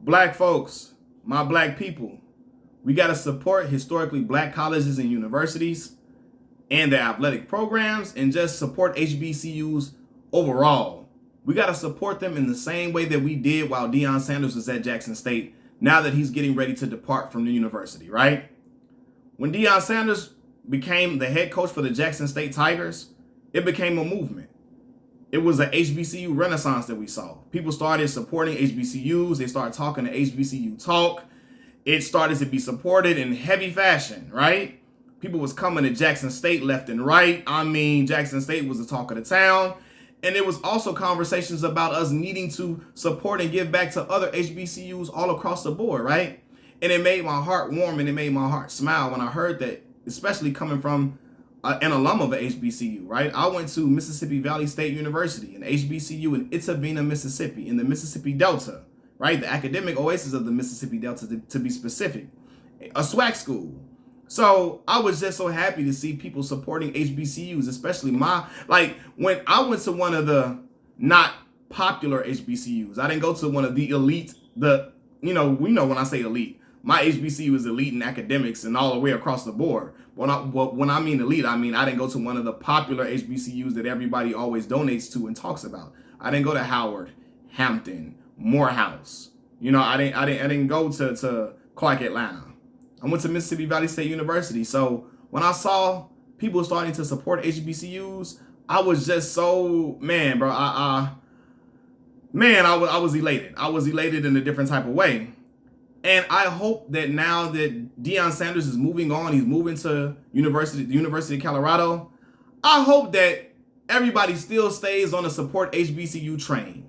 Black folks, my black people, we got to support historically black colleges and universities and their athletic programs and just support HBCUs overall. We got to support them in the same way that we did while Deion Sanders was at Jackson State, now that he's getting ready to depart from the university, right? When Deion Sanders became the head coach for the Jackson State Tigers, it became a movement. It was an HBCU renaissance that we saw. People started supporting HBCUs. They started talking to HBCU talk. It started to be supported in heavy fashion, right? People was coming to Jackson State left and right. I mean, Jackson State was the talk of the town. And there was also conversations about us needing to support and give back to other HBCUs all across the board, right? And it made my heart warm and it made my heart smile when I heard that, especially coming from an alum of an HBCU, right? I went to Mississippi Valley State University, an HBCU in Demeanor, Mississippi, in the Mississippi Delta, right? The academic oasis of the Mississippi Delta, to be specific, a SWAC school. So I was just so happy to see people supporting HBCUs, especially when I went to one of the not popular HBCUs. I didn't go to one of the elite, we know when I say elite, my HBCU is elite in academics and all the way across the board. When I mean elite, I mean I didn't go to one of the popular HBCUs that everybody always donates to and talks about. I didn't go to Howard, Hampton, Morehouse. I didn't go to Clark Atlanta. I went to Mississippi Valley State University. So when I saw people starting to support HBCUs, I was just so, man, bro, I was elated. I was elated in a different type of way. And I hope that now that Deion Sanders is moving on, he's moving to the University of Colorado, I hope that everybody still stays on the support HBCU train.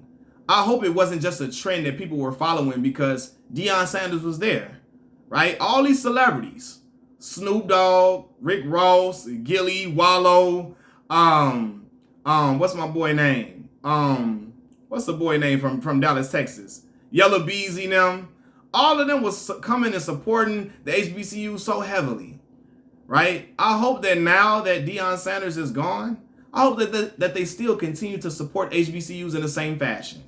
I hope it wasn't just a trend that people were following because Deion Sanders was there, right? All these celebrities, Snoop Dogg, Rick Ross, Gilly, Wallow, what's my boy name? What's the boy name from Dallas, Texas? Yellow Beezy, them. All of them was coming and supporting the HBCU so heavily, right? I hope that now that Deion Sanders is gone, I hope that they still continue to support HBCUs in the same fashion,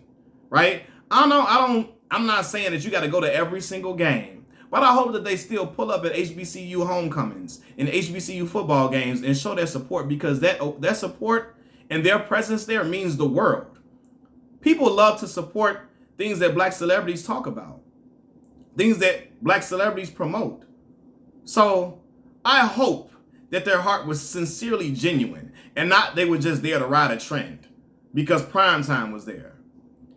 right? I'm not saying that you got to go to every single game, but I hope that they still pull up at HBCU homecomings and HBCU football games and show their support, because that support and their presence there means the world. People love to support things that black celebrities talk about, things that black celebrities promote. So I hope that their heart was sincerely genuine and not they were just there to ride a trend because primetime was there.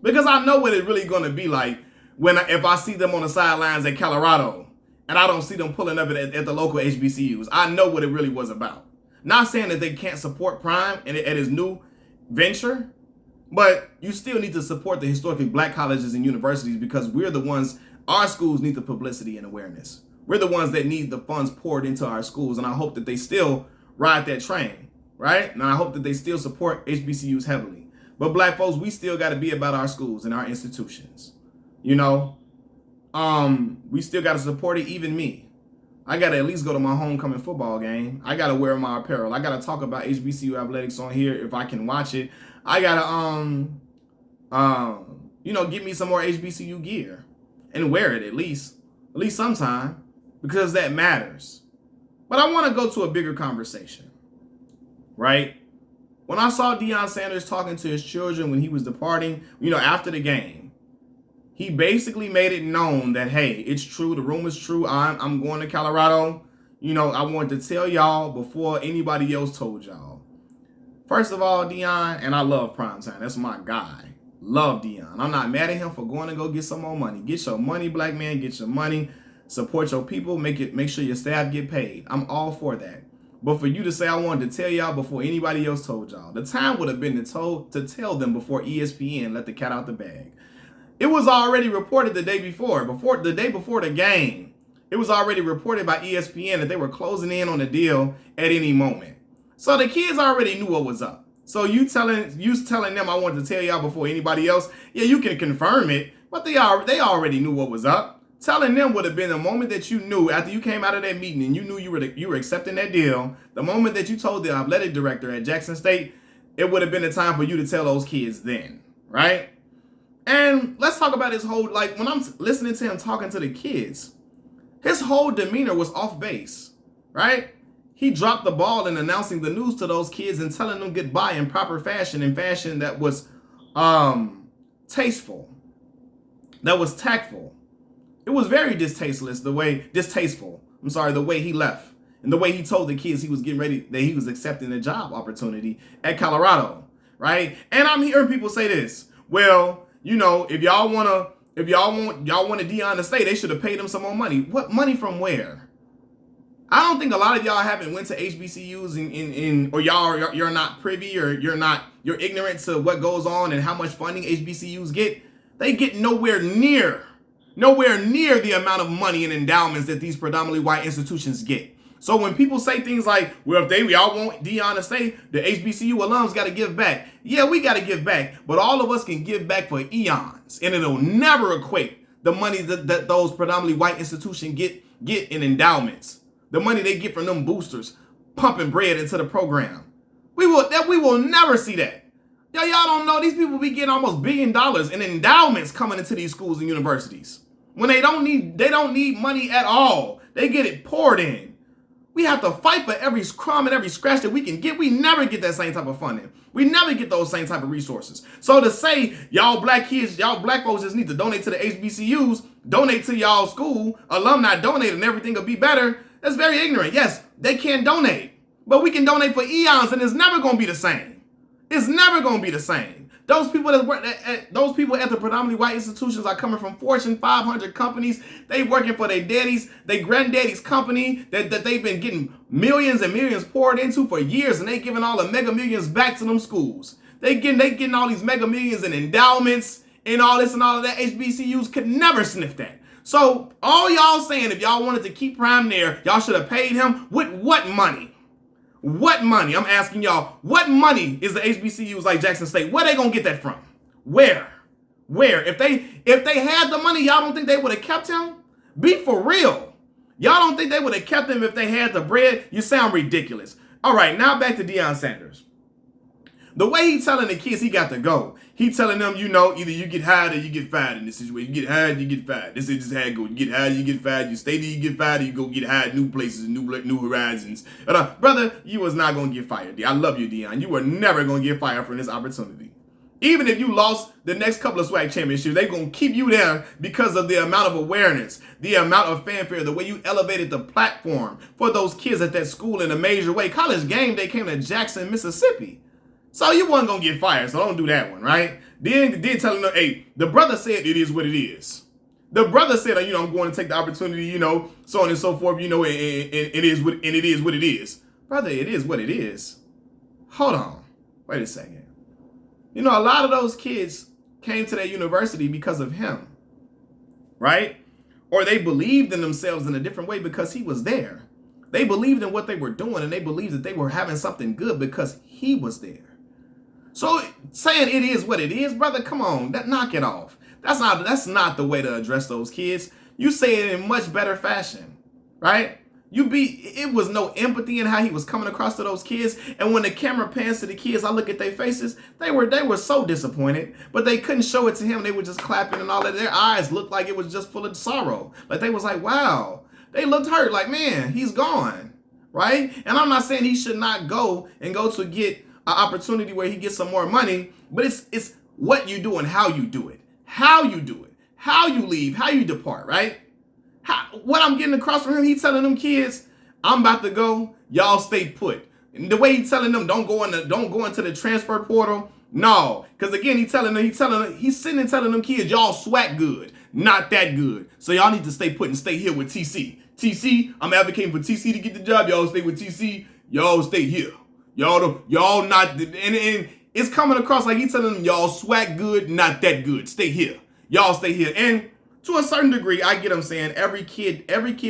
Because I know what it's really going to be like if I see them on the sidelines at Colorado and I don't see them pulling up at the local HBCUs. I know what it really was about. Not saying that they can't support Prime at his new venture, but you still need to support the historically black colleges and universities because we're the ones. Our schools need the publicity and awareness. We're the ones that need the funds poured into our schools, and I hope that they still ride that train, right? And I hope that they still support HBCUs heavily. But black folks, we still got to be about our schools and our institutions. We still got to support it, even me. I got to at least go to my homecoming football game. I got to wear my apparel. I got to talk about HBCU athletics on here if I can watch it. I got to, get me some more HBCU gear. And wear it at least sometime, because that matters. But I want to go to a bigger conversation, right? When I saw Deion Sanders talking to his children when he was departing, after the game, he basically made it known that, hey, it's true. The rumor's true. I'm going to Colorado. I wanted to tell y'all before anybody else told y'all. First of all, Deion, and I love Primetime. That's my guy. Love Deion. I'm not mad at him for going to go get some more money. Get your money, black man. Get your money. Support your people. Make sure your staff get paid. I'm all for that. But for you to say I wanted to tell y'all before anybody else told y'all, the time would have been to tell them before ESPN let the cat out the bag. It was already reported the day before the game. It was already reported by ESPN that they were closing in on a deal at any moment. So the kids already knew what was up. So you telling them I wanted to tell y'all before anybody else, yeah, you can confirm it, but they already knew what was up. Telling them would have been the moment that you knew after you came out of that meeting and you knew you were accepting that deal. The moment that you told the athletic director at Jackson State, it would have been the time for you to tell those kids then, right? And let's talk about his whole, like, when I'm listening to him talking to the kids, his whole demeanor was off base, right? He dropped the ball in announcing the news to those kids and telling them goodbye in proper fashion, in fashion that was tasteful, that was tactful. It was very distasteful, the way he left. And the way he told the kids he was getting ready, that he was accepting a job opportunity at Colorado, right? And I'm hearing people say this, well, you know, if y'all want Deion to stay, they should have paid him some more money. What money from where? I don't think a lot of y'all haven't went to HBCUs or you're not privy, or you're ignorant to what goes on and how much funding HBCUs get. They get nowhere near the amount of money and endowments that these predominantly white institutions get. So when people say things like, well, if y'all want Deion to stay, the HBCU alums got to give back. Yeah, we got to give back, but all of us can give back for eons, and it'll never equate the money that those predominantly white institutions get in endowments. The money they get from them boosters pumping bread into the program. We will never see that. Y'all don't know these people be getting almost $1 billion in endowments coming into these schools and universities. When they don't need money at all. They get it poured in. We have to fight for every crumb and every scratch that we can get. We never get that same type of funding. We never get those same type of resources. So to say y'all black kids, y'all black folks just need to donate to the HBCUs, donate to y'all school, alumni donate, and everything will be better, that's very ignorant. Yes, they can donate, but we can donate for eons, and it's never going to be the same. It's never going to be the same. Those people that work at the predominantly white institutions are coming from Fortune 500 companies. They working for their granddaddy's company that they've been getting millions and millions poured into for years, and they giving all the mega millions back to them schools. They getting all these mega millions in endowments and all this and all of that. HBCUs could never sniff that. So all y'all saying, if y'all wanted to keep Prime there, y'all should have paid him with what money? What money? I'm asking y'all, what money is the HBCUs like Jackson State? Where they gonna get that from? Where? If they had the money, y'all don't think they would have kept him? Be for real. Y'all don't think they would have kept him if they had the bread? You sound ridiculous. All right, now back to Deion Sanders. The way he telling the kids he got to go, he telling them, you know, either you get hired or you get fired in this situation. You get hired, you get fired. This is just how it goes. You get hired, you get fired. You stay there, you get fired, or you go get hired, new places, new horizons. Brother, you was not going to get fired. I love you, Deion. You were never going to get fired from this opportunity. Even if you lost the next couple of SWAC championships, they're going to keep you there because of the amount of awareness, the amount of fanfare, the way you elevated the platform for those kids at that school in a major way. College game day came to Jackson, Mississippi. So you wasn't going to get fired, so don't do that one, right? Then telling them, hey, the brother said it is what it is. The brother said, you know, I'm going to take the opportunity, you know, so on and so forth, you know, and it is what it is. Brother, it is what it is. Hold on. Wait a second. You know, a lot of those kids came to that university because of him, right? Or they believed in themselves in a different way because he was there. They believed in what they were doing, and they believed that they were having something good because he was there. So saying it is what it is, brother, come on, knock it off. That's not the way to address those kids. You say it in much better fashion, right? It was no empathy in how he was coming across to those kids. And when the camera pans to the kids, I look at their faces, they were so disappointed, but they couldn't show it to him. They were just clapping and all that. Their eyes looked like it was just full of sorrow. Like they was like, wow. They looked hurt, like, man, he's gone, right? And I'm not saying he should not go to get an opportunity where he gets some more money, but it's what you do and how you do it. How you do it. How you leave, how you depart, right? What I'm getting across from him, he telling them kids, I'm about to go, y'all stay put. And the way he's telling them, don't go into the transfer portal. No, because again, he's sitting and telling them kids, y'all swag good, not that good. So y'all need to stay put and stay here with TC. TC, I'm advocating for TC to get the job. Y'all stay with TC. Y'all stay here. Y'all not, and it's coming across like he's telling them, y'all swag good, not that good. Stay here. Y'all stay here. And to a certain degree, I get him saying every kid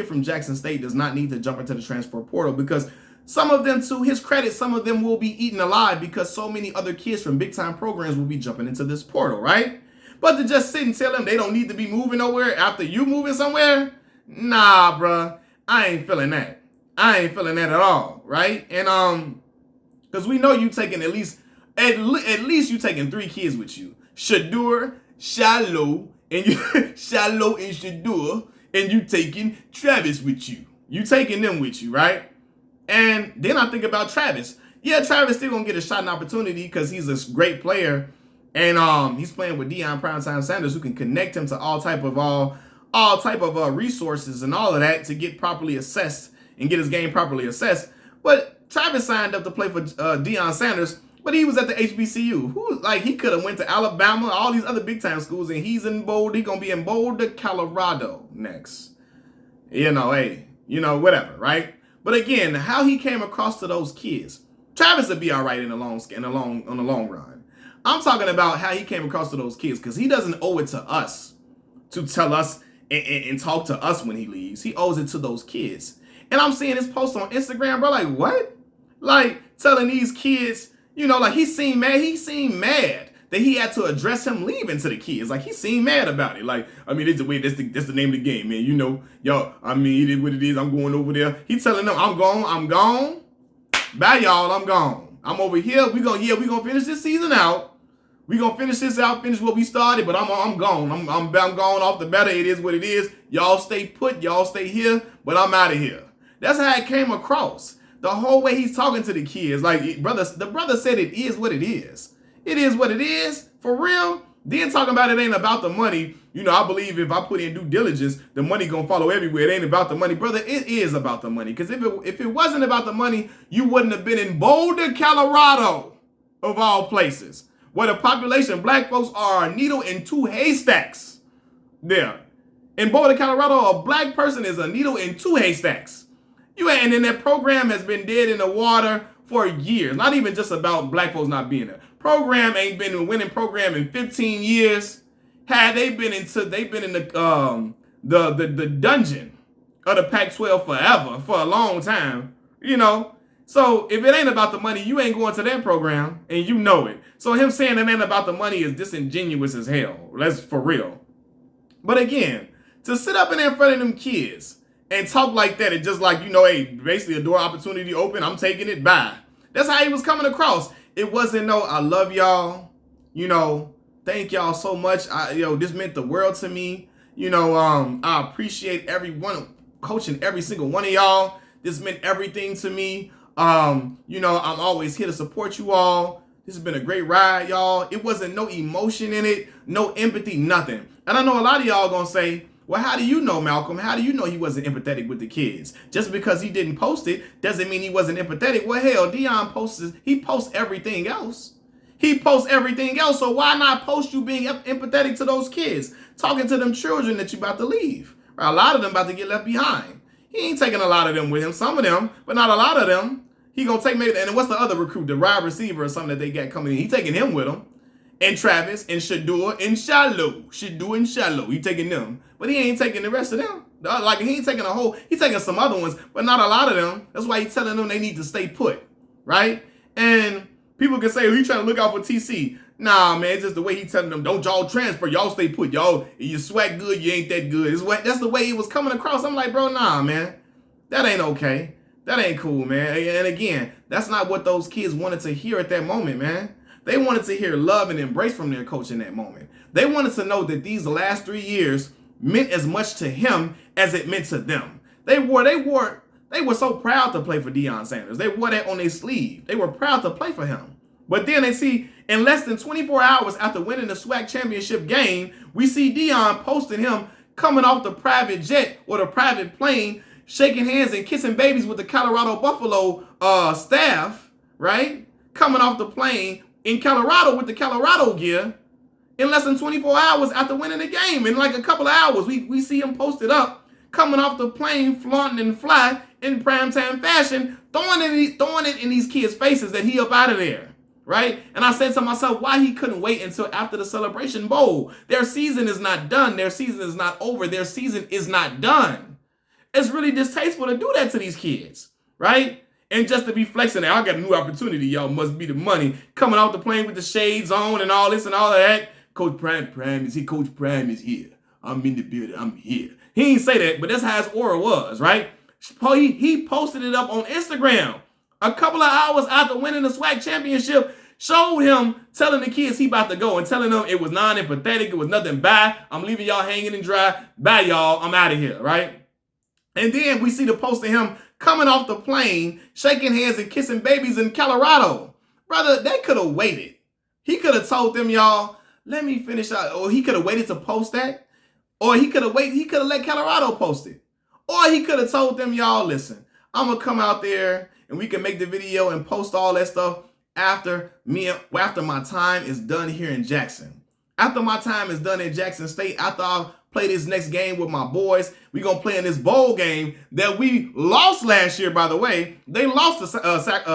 from Jackson State does not need to jump into the transfer portal, because some of them, to his credit, some of them will be eaten alive because so many other kids from big time programs will be jumping into this portal, right? But to just sit and tell them they don't need to be moving nowhere after you moving somewhere, nah, bruh, I ain't feeling that. I ain't feeling that at all, right? And because we know you taking at least you taking 3 kids with you. Shadur, Shiloh, and you Shiloh and Shador, and you taking Travis with you. You taking them with you, right? And then I think about Travis. Yeah, Travis still gonna get a shot and opportunity because he's a great player, and he's playing with Deion Primetime Sanders, who can connect him to all type of resources and all of that to get properly assessed and get his game properly assessed. But Travis signed up to play for Deion Sanders, but he was at the HBCU. He could have went to Alabama, all these other big time schools, and he's in Boulder. He's gonna be in Boulder, Colorado next. Whatever, right? But again, how he came across to those kids, Travis would be all right on the long run. I'm talking about how he came across to those kids, because he doesn't owe it to us to tell us and talk to us when he leaves. He owes it to those kids. And I'm seeing this post on Instagram, bro. Like, what? Like, telling these kids, he seemed mad. He seemed mad that he had to address him leaving to the kids. Like, he seemed mad about it. Like, that's the name of the game, man. Y'all, it is what it is. I'm going over there. He telling them, I'm gone. Bye, y'all. I'm gone. I'm over here. We gonna finish this season out. We gonna finish this out, finish what we started, but I'm gone. I'm gone off the better. It is what it is. Y'all stay put. Y'all stay here, but I'm out of here. That's how it came across. The whole way he's talking to the kids, the brother said it is what it is. It is what it is, for real. Then talking about it ain't about the money. I believe if I put in due diligence, the money gonna follow everywhere. It ain't about the money, brother. It is about the money. Because if it wasn't about the money, you wouldn't have been in Boulder, Colorado, of all places, where the population, black folks, are a needle in two haystacks. There, in Boulder, Colorado, a black person is a needle in two haystacks. And then that program has been dead in the water for years. Not even just about black folks not being there. Program ain't been a winning program in 15 years. They've been in the dungeon of the Pac-12 forever, for a long time. So if it ain't about the money, you ain't going to that program, and you know it. So him saying it ain't about the money is disingenuous as hell. That's for real. But again, to sit up in there in front of them kids and talk like that, and just hey, basically a door opportunity open, I'm taking it, bye. That's how he was coming across. It wasn't I love y'all, thank y'all so much. This meant the world to me. I appreciate everyone coaching every single one of y'all. This meant everything to me. I'm always here to support you all. This has been a great ride, y'all. It wasn't no emotion in it, no empathy, nothing. And I know a lot of y'all gonna say, well, how do you know, Malcolm? How do you know he wasn't empathetic with the kids? Just because he didn't post it doesn't mean he wasn't empathetic. Well, hell, Deion posts everything else. He posts everything else, so why not post you being empathetic to those kids? Talking to them children that you about to leave. Or a lot of them about to get left behind. He ain't taking a lot of them with him. Some of them, but not a lot of them. He gonna take maybe, and what's the other recruit? The wide receiver or something that they got coming in. He taking him with him. And Travis, and Shador, and Shiloh. He taking them. But he ain't taking the rest of them. He ain't taking he's taking some other ones, but not a lot of them. That's why he's telling them they need to stay put, right? And people can say, he trying to look out for TC. Nah, man, it's just the way he telling them, don't y'all transfer, y'all stay put. Y'all, you swag good, you ain't that good. That's the way he was coming across. I'm like, bro, nah, man. That ain't okay. That ain't cool, man. And again, that's not what those kids wanted to hear at that moment, man. They wanted to hear love and embrace from their coach in that moment. They wanted to know that these last 3 years meant as much to him as it meant to them. They were so proud to play for Deion Sanders. They wore that on their sleeve. They were proud to play for him. But then they see, in less than 24 hours after winning the SWAC championship game, we see Deion posting him coming off the private jet or the private plane, shaking hands and kissing babies with the Colorado Buffalo staff, right? Coming off the plane in Colorado with the Colorado gear in less than 24 hours after winning the game. In like a couple of hours, we see him posted up, coming off the plane, flaunting and fly in primetime fashion, throwing it in these kids' faces that he up out of there, right? And I said to myself, why he couldn't wait until after the Celebration Bowl? Their season is not done. Their season is not over. Their season is not done. It's really distasteful to do that to these kids, right? And just to be flexing, I got a new opportunity, y'all, must be the money. Coming off the plane with the shades on and all this and all of that. Coach Prime is here. Coach Prime is here. I'm in the building. I'm here. He didn't say that, but that's how his aura was, right? He posted it up on Instagram a couple of hours after winning the SWAC championship, Showed him telling the kids he about to go and telling them it was non-empathetic, it was nothing. Bye, I'm leaving y'all hanging and dry. Bye, y'all, I'm out of here, right? And then we see the post of him coming off the plane, shaking hands and kissing babies in Colorado. Brother, they could have waited. He could have told them, y'all, let me finish out. Or he could have waited to post that. Or he could have waited. He could have let Colorado post it. Or he could have told them, y'all, listen, I'm going to come out there and we can make the video and post all that stuff after my time is done here in Jackson. After my time is done in Jackson State, after I play this next game with my boys, we're going to play in this bowl game that we lost last year, by the way. They lost to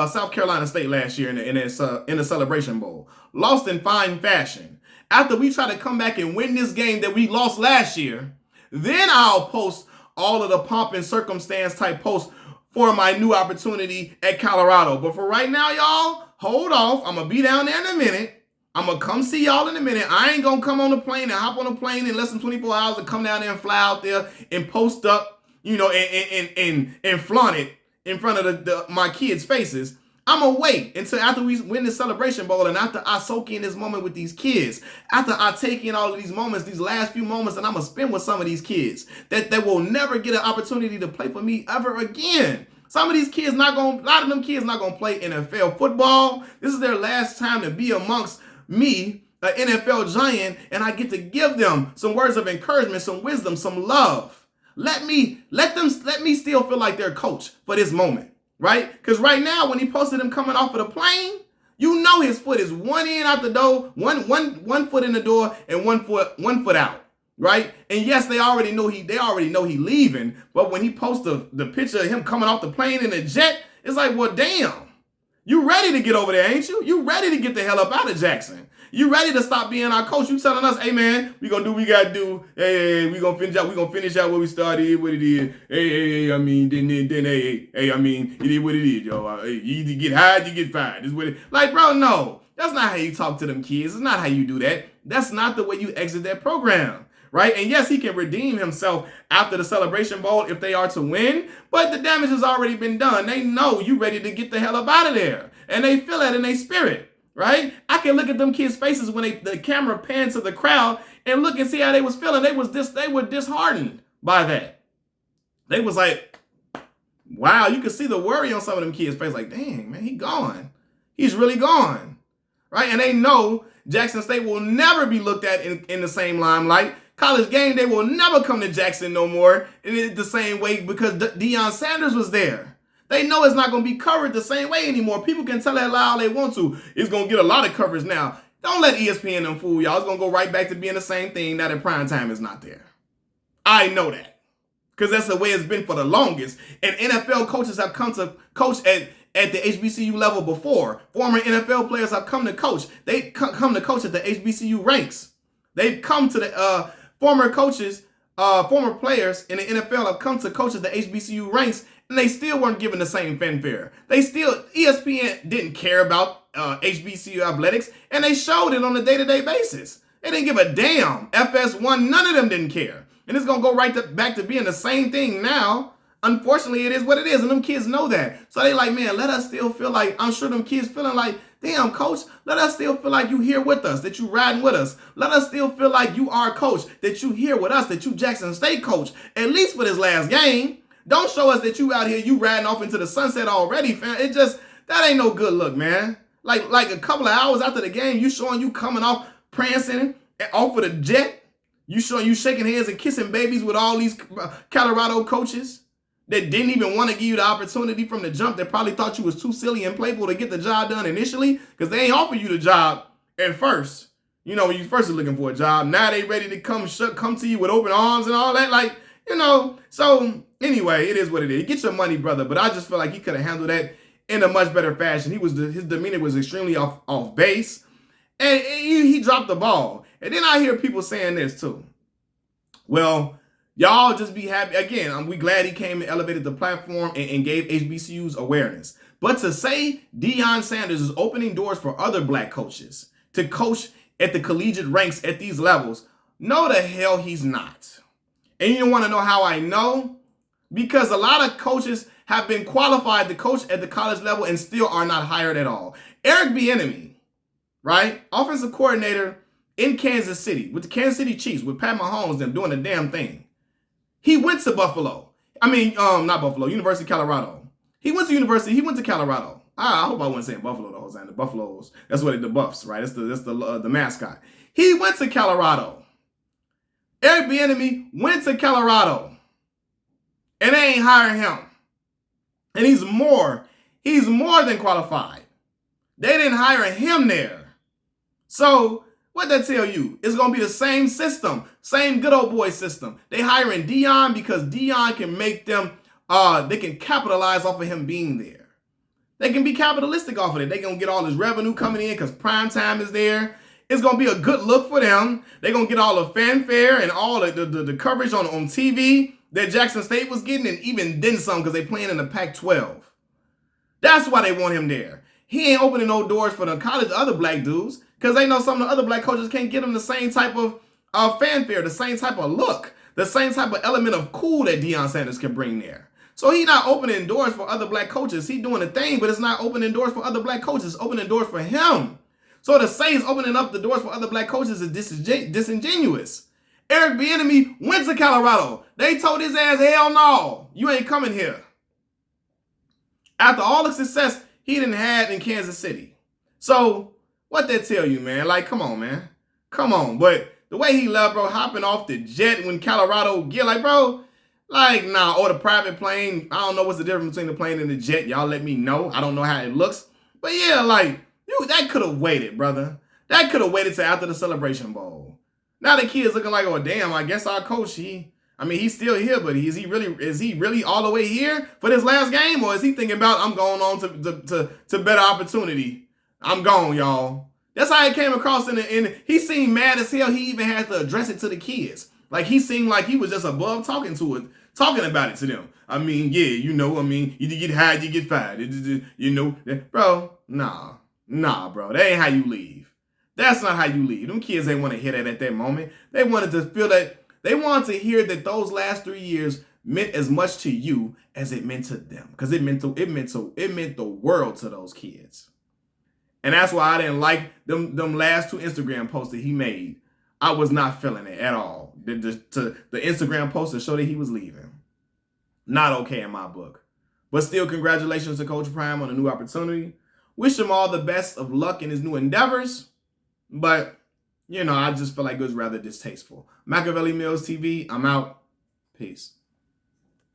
South Carolina State last year in the Celebration Bowl. Lost in fine fashion. After we try to come back and win this game that we lost last year, then I'll post all of the pomp and circumstance type posts for my new opportunity at Colorado. But for right now, y'all, hold off. I'm going to be down there in a minute. I'm going to come see y'all in a minute. I ain't going to come on the plane and hop on the plane in less than 24 hours and come down there and fly out there and post up, you know, and flaunt it in front of my kids' faces. I'm going to wait until after we win this Celebration Bowl and after I soak in this moment with these kids, after I take in all of these moments, these last few moments that I'm going to spend with some of these kids that will never get an opportunity to play for me ever again. Some of these kids a lot of them kids not going to play NFL football. This is their last time to be amongst me, an NFL giant, and I get to give them some words of encouragement, some wisdom, some love. Let me still feel like their coach for this moment, right? Because right now, when he posted him coming off of the plane, you know his foot is one in out the door, one foot in the door, and one foot out, right? And yes, they already know he leaving, but when he posted the picture of him coming off the plane in a jet, it's like, well, damn. You ready to get over there, ain't you? You ready to get the hell up out of Jackson. You ready to stop being our coach. You telling us, hey, man, we going to do what we got to do. Hey, we going to finish out what we started, what it is. Hey, I mean, I mean, it is what it is, yo. You either get hired, you get fired. This is what it, like, bro, no. That's not how you talk to them kids. It's not how you do that. That's not the way you exit that program. Right? And yes, he can redeem himself after the Celebration Bowl if they are to win, but the damage has already been done. They know you ready to get the hell up out of there. And they feel that in their spirit, right? I can look at them kids' faces when the camera pans to the crowd and look and see how they was feeling. They were disheartened by that. They was like, wow, you can see the worry on some of them kids' face. Like, dang, man, he gone. He's really gone. Right? And they know Jackson State will never be looked at in the same limelight. College Game Day will never come to Jackson no more in the same way because Deion Sanders was there. They know it's not going to be covered the same way anymore. People can tell that lie all they want to. It's going to get a lot of coverage now. Don't let ESPN them fool y'all. It's going to go right back to being the same thing now that prime time is not there. I know that because that's the way it's been for the longest. And NFL coaches have come to coach at the HBCU level before. Former NFL players have come to coach. They come to coach at the HBCU ranks. They've come to the former players in the NFL have come to coach at the HBCU ranks, and they still weren't given the same fanfare. ESPN didn't care about HBCU athletics, and they showed it on a day-to-day basis. They didn't give a damn. FS1, none of them didn't care. And it's going to go back to being the same thing now. Unfortunately, it is what it is, and them kids know that. So they like, man, let us still feel like, I'm sure them kids feeling like, damn, coach, let us still feel like you here with us, that you riding with us. Let us still feel like you are coach, that you here with us, that you Jackson State coach, at least for this last game. Don't show us that you out here, you riding off into the sunset already, fam. That ain't no good look, man. Like a couple of hours after the game, you showing you coming off, prancing, off of the jet. You showing you shaking hands and kissing babies with all these Colorado coaches that didn't even want to give you the opportunity from the jump, that probably thought you was too silly and playful to get the job done initially, because they ain't offer you the job at first. You know, when you first are looking for a job, now they ready to come to you with open arms and all that. Like, you know, so anyway, it is what it is. Get your money, brother. But I just feel like he could have handled that in a much better fashion. His demeanor was extremely off base, and he dropped the ball. And then I hear people saying this too. Well, y'all just be happy. Again, we glad he came and elevated the platform and gave HBCUs awareness. But to say Deion Sanders is opening doors for other black coaches to coach at the collegiate ranks at these levels, no, the hell he's not. And you want to know how I know? Because a lot of coaches have been qualified to coach at the college level and still are not hired at all. Eric Bieniemy, right? Offensive coordinator in Kansas City with the Kansas City Chiefs with Pat Mahomes them doing the damn thing. He went to Buffalo. I mean, not Buffalo, University of Colorado. He went to Colorado. I hope I wasn't saying Buffalo the whole time. The Buffaloes, that's what the Buffs, right? That's the mascot. He went to Colorado. Eric Bieniemy went to Colorado. And they ain't hiring him. And he's more than qualified. They didn't hire him there. So what that tell you? It's going to be the same system, same good old boy system. They hiring Deion because Deion can make them, they can capitalize off of him being there. They can be capitalistic off of it. They going to get all this revenue coming in because prime time is there. It's going to be a good look for them. They're going to get all the fanfare and all the coverage on TV that Jackson State was getting, and even then some because they playing in the Pac-12. That's why they want him there. He ain't opening no doors for the college other black dudes because they know some of the other black coaches can't get them the same type of fanfare, the same type of look, the same type of element of cool that Deion Sanders can bring there. So he not opening doors for other black coaches. He doing a thing, but it's not opening doors for other black coaches. It's opening doors for him. So to say he's opening up the doors for other black coaches is disingenuous. Eric Bieniemy went to Colorado. They told his ass, hell no, you ain't coming here. After all the success he didn't have in Kansas City. So what that tell you, man? Like, come on, man. Come on. But the way he left, bro, hopping off the jet when Colorado get, like, bro, like, nah, or the private plane. I don't know what's the difference between the plane and the jet. Y'all let me know. I don't know how it looks. But yeah, like, that could have waited, brother. That could have waited till after the Celebration Bowl. Now the kid's looking like, oh, damn, I guess our coach, he's still here, but is he really all the way here for this last game? Or is he thinking about, I'm going on to better opportunity? I'm gone, y'all. That's how it came across in he seemed mad as hell. He even had to address it to the kids. Like he seemed like he was just above talking about it to them. I mean, yeah, you get hired, you get fired. Bro, nah, bro. That ain't how you leave. That's not how you leave. Them kids ain't want to hear that at that moment. They wanted to feel that. They wanted to hear that those last 3 years meant as much to you as it meant to them, because it meant the world to those kids. And that's why I didn't like them last 2 Instagram posts that he made. I was not feeling it at all. The Instagram post to show that he was leaving. Not okay in my book. But still, congratulations to Coach Prime on a new opportunity. Wish him all the best of luck in his new endeavors. But, I just feel like it was rather distasteful. Machiavelli Mills TV, I'm out. Peace.